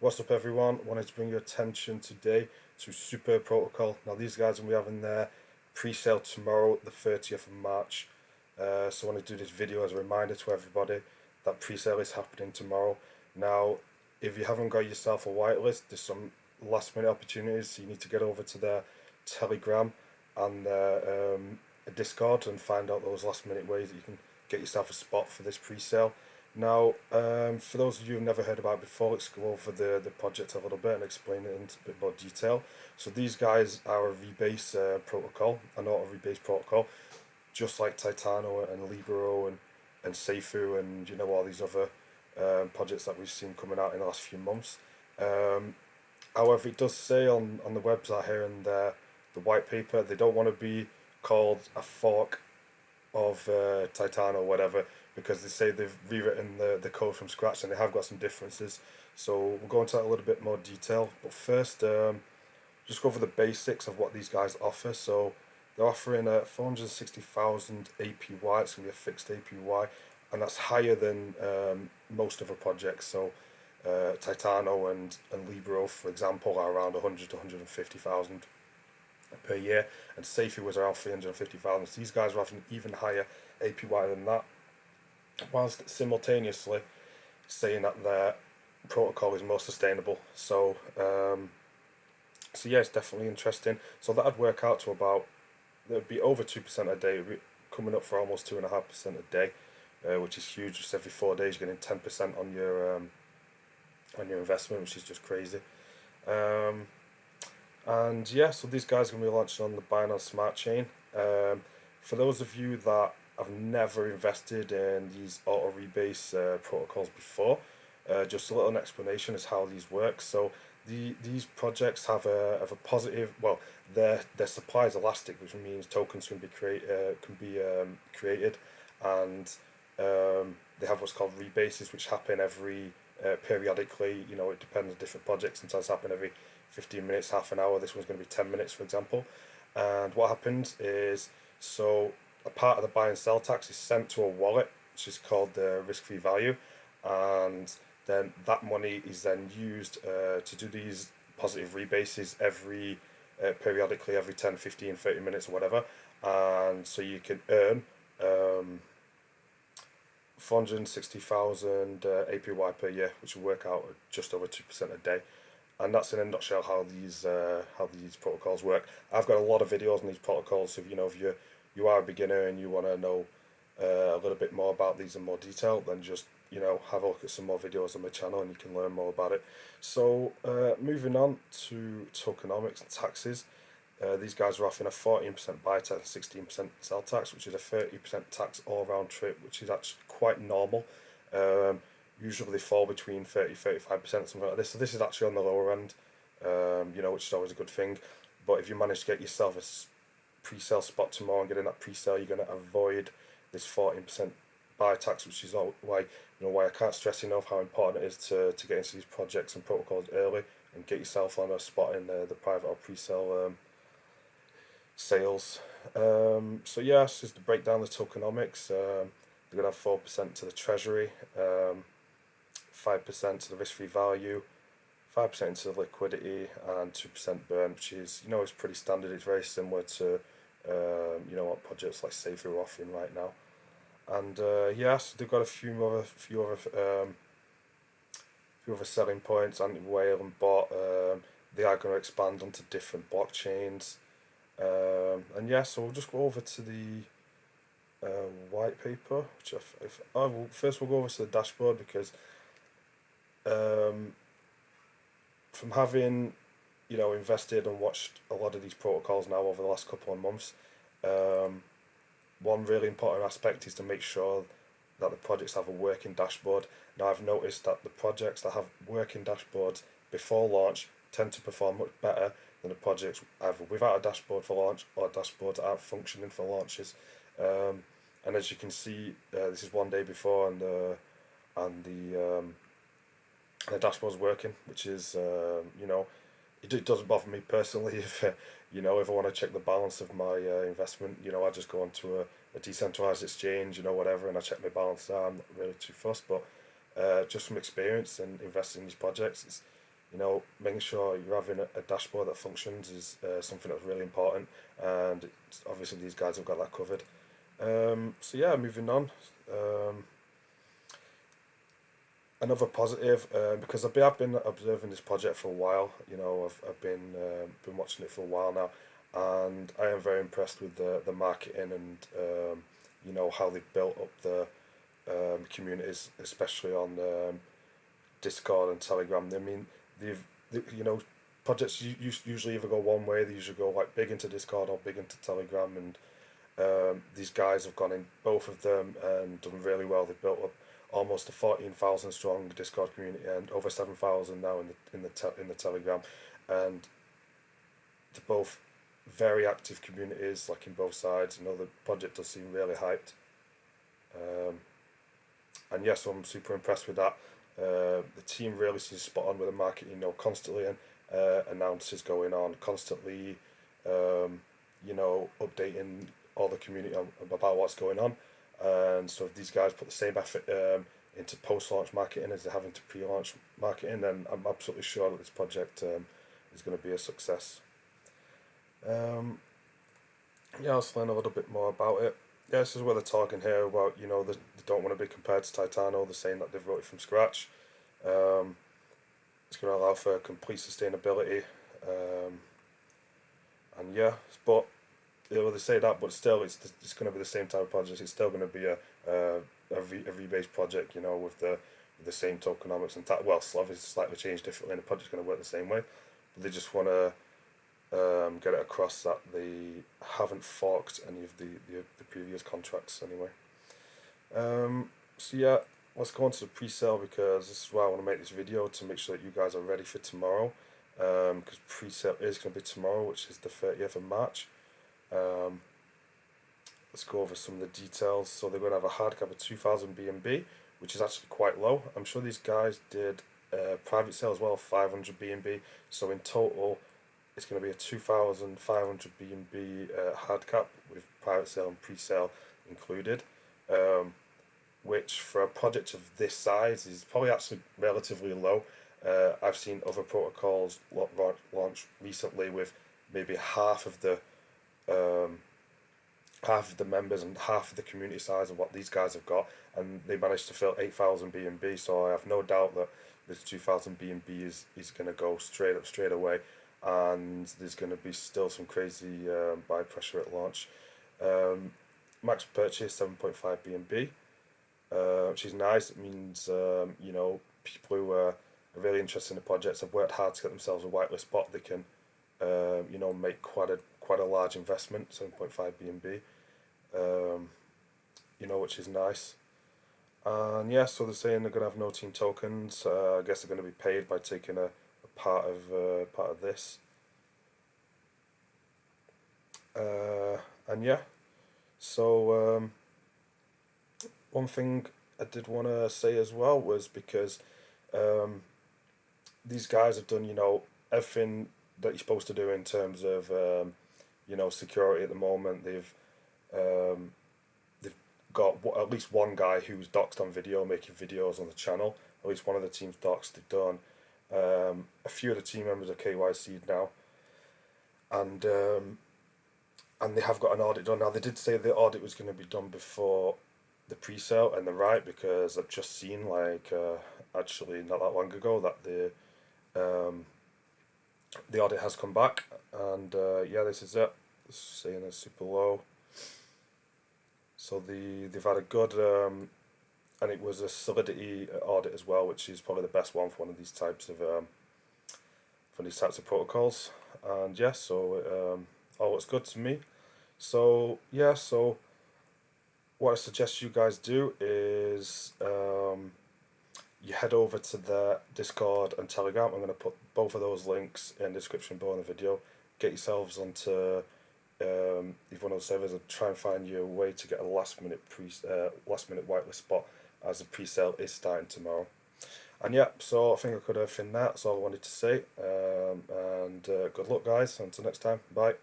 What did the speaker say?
What's up everyone? Wanted to bring your attention today to Suuper protocol. Now these guys will be having their pre-sale tomorrow, the 30th of March. So I want to do this video as a reminder to everybody that pre-sale is happening tomorrow. Now, if you haven't got yourself a whitelist, there's some last minute opportunities. So you need to get over to their Telegram and their Discord and find out those last minute ways that you can get yourself a spot for this pre-sale. Now, for those of you who've never heard about it before, let's go over the project a little bit and explain it in a bit more detail. So these guys are a rebase protocol, an auto rebase protocol, just like Titano and Libero and Seifu and all these other projects that we've seen coming out in the last few months. However, it does say on the website here and there, the white paper, they don't want to be called a fork of Titano or whatever, because they say they've rewritten the code from scratch and they have got some differences. So we'll go into that a little bit more detail. But first, just go over the basics of what these guys offer. So they're offering a 460,000 APY. It's going to be a fixed APY, and that's higher than most other projects. So Titano and Libero, for example, are around 100 to 150,000 per year, and Seifu was around 350,000. So these guys are offering even higher APY than that, whilst simultaneously saying that their protocol is more sustainable. So yeah, it's definitely interesting. So that'd work out to about, there'd be over 2% a day. It'd be coming up for almost 2.5% a day, which is huge. Just every 4 days, you're getting 10% on your investment, which is just crazy. And yeah, so these guys are going to be launching on the Binance Smart Chain. For those of you that have never invested in these auto rebase protocols before, just a little explanation is how these work. So these projects have a positive, well, their supply is elastic, which means tokens can be created, and they have what's called rebases, which happen every periodically. It depends on different projects. Sometimes happen every 15 minutes, half an hour. This one's going to be 10 minutes, for example. And what happens is, so a part of the buy and sell tax is sent to a wallet, which is called the risk-free value, and then that money is then used to do these positive rebases every periodically, every 10, 15, 30 minutes or whatever. And so you can earn 460,000 APY per year, which will work out at just over 2% a day. And that's in a nutshell how these protocols work. I've got a lot of videos on these protocols, so if you are a beginner and you want to know a little bit more about these in more detail, then just have a look at some more videos on my channel and you can learn more about it. So moving on to tokenomics and taxes. These guys are offering a 14% buy tax and 16% sell tax, which is a 30% tax all round trip, which is actually quite normal. Usually they fall between 30-35%, something like this. So this is actually on the lower end, which is always a good thing. But if you manage to get yourself a pre-sale spot tomorrow and get in that pre-sale, you're going to avoid this 14% buy tax, which is why I can't stress enough how important it is to get into these projects and protocols early and get yourself on a spot in the private or pre-sale sales. So yeah, this is to break down the tokenomics. They're going to have 4% to the treasury, 5% to the risk-free value, 5% into the liquidity, and 2% burn, which is it's pretty standard. It's very similar to what projects like Safe are offering right now. And yes, they've got a few other selling points. Anti-whale and bot. They are going to expand onto different blockchains. And yeah, so we'll just go over to the white paper, which first we'll go over to the dashboard, because from having invested and watched a lot of these protocols now over the last couple of months, one really important aspect is to make sure that the projects have a working dashboard. Now I've noticed that the projects that have working dashboards before launch tend to perform much better than the projects either without a dashboard for launch or dashboards that aren't functioning for launches. And as you can see, this is one day before, and the dashboard's working, which is it doesn't bother me personally if if I want to check the balance of my investment. I just go onto a decentralized exchange, whatever, and I check my balance there. I'm not really too fussed, but just from experience and investing in these projects, making sure you're having a dashboard that functions is something that's really important, and obviously these guys have got that covered. So yeah, moving on. Another positive, because I've been observing this project for a while. I've been watching it for a while now, and I am very impressed with the marketing and how they've built up the communities, especially on Discord and Telegram. I mean, projects usually either go one way. They usually go like big into Discord or big into Telegram, and these guys have gone in both of them and done really well. They've built up almost a 14,000 strong Discord community and over 7,000 now in the Telegram, and they're both very active communities, like in both sides. The project does seem really hyped, and yes, I'm super impressed with that. The team really seems spot on with the marketing, constantly and announces going on, constantly, updating all the community about what's going on. And so if these guys put the same effort into post-launch marketing as they're having to pre-launch marketing, then I'm absolutely sure that this project is going to be a success. Yeah, let's learn a little bit more about it. Yeah, this is where they're talking here about, they don't want to be compared to Titano. They're saying that they've wrote it from scratch. It's going to allow for complete sustainability. And yeah, but they say that, but still, it's going to be the same type of project. It's still going to be a rebase project, with the same tokenomics and well, obviously slightly changed differently, and the project's going to work the same way. But they just want to get it across that they haven't forked any of the previous contracts anyway. So yeah, let's go on to the pre-sale, because this is why I want to make this video, to make sure that you guys are ready for tomorrow. Because pre-sale is going to be tomorrow, which is the 30th of March. Let's go over some of the details. So they're going to have a hard cap of 2,000 BNB, which is actually quite low. I'm sure these guys did private sale as well, 500 BNB. So in total, it's going to be a 2,500 BNB hard cap with private sale and pre-sale included, which for a project of this size is probably actually relatively low. I've seen other protocols launch recently with maybe half of the members and half of the community size of what these guys have got, and they managed to fill 8,000 BNB. So I have no doubt that this 2,000 BNB is going to go straight away, and there's going to be still some crazy buy pressure at launch. Max purchase 7.5 BNB, which is nice. It means people who are really interested in the projects have worked hard to get themselves a whitelist spot. They can make quite a large investment, 7.5 BNB, which is nice. And yeah, so they're saying they're gonna have no team tokens. I guess they're gonna be paid by taking a part of this. And yeah, so one thing I did want to say as well was, because these guys have done everything that you're supposed to do in terms of security at the moment. They've got at least one guy who's doxed on video, making videos on the channel. At least one of the team's doxed. They've done a few of the team members are KYC'd now, and they have got an audit done. Now, they did say the audit was going to be done before the pre-sale, and they're right, because I've just seen actually not that long ago that the audit has come back, and yeah, this is it. It's saying it's super low. So they've had a good and it was a solidity audit as well, which is probably the best one for one of these types of protocols. And yeah, so all looks good to me. So yeah, so what I suggest you guys do is you head over to the Discord and Telegram. I'm going to put both of those links in the description below the video. Get yourselves onto either one of those servers and try and find you a way to get a last minute whitelist spot, as the pre-sale is starting tomorrow. And yeah, so I think I could have finished that. That's all I wanted to say. And good luck, guys. Until next time. Bye.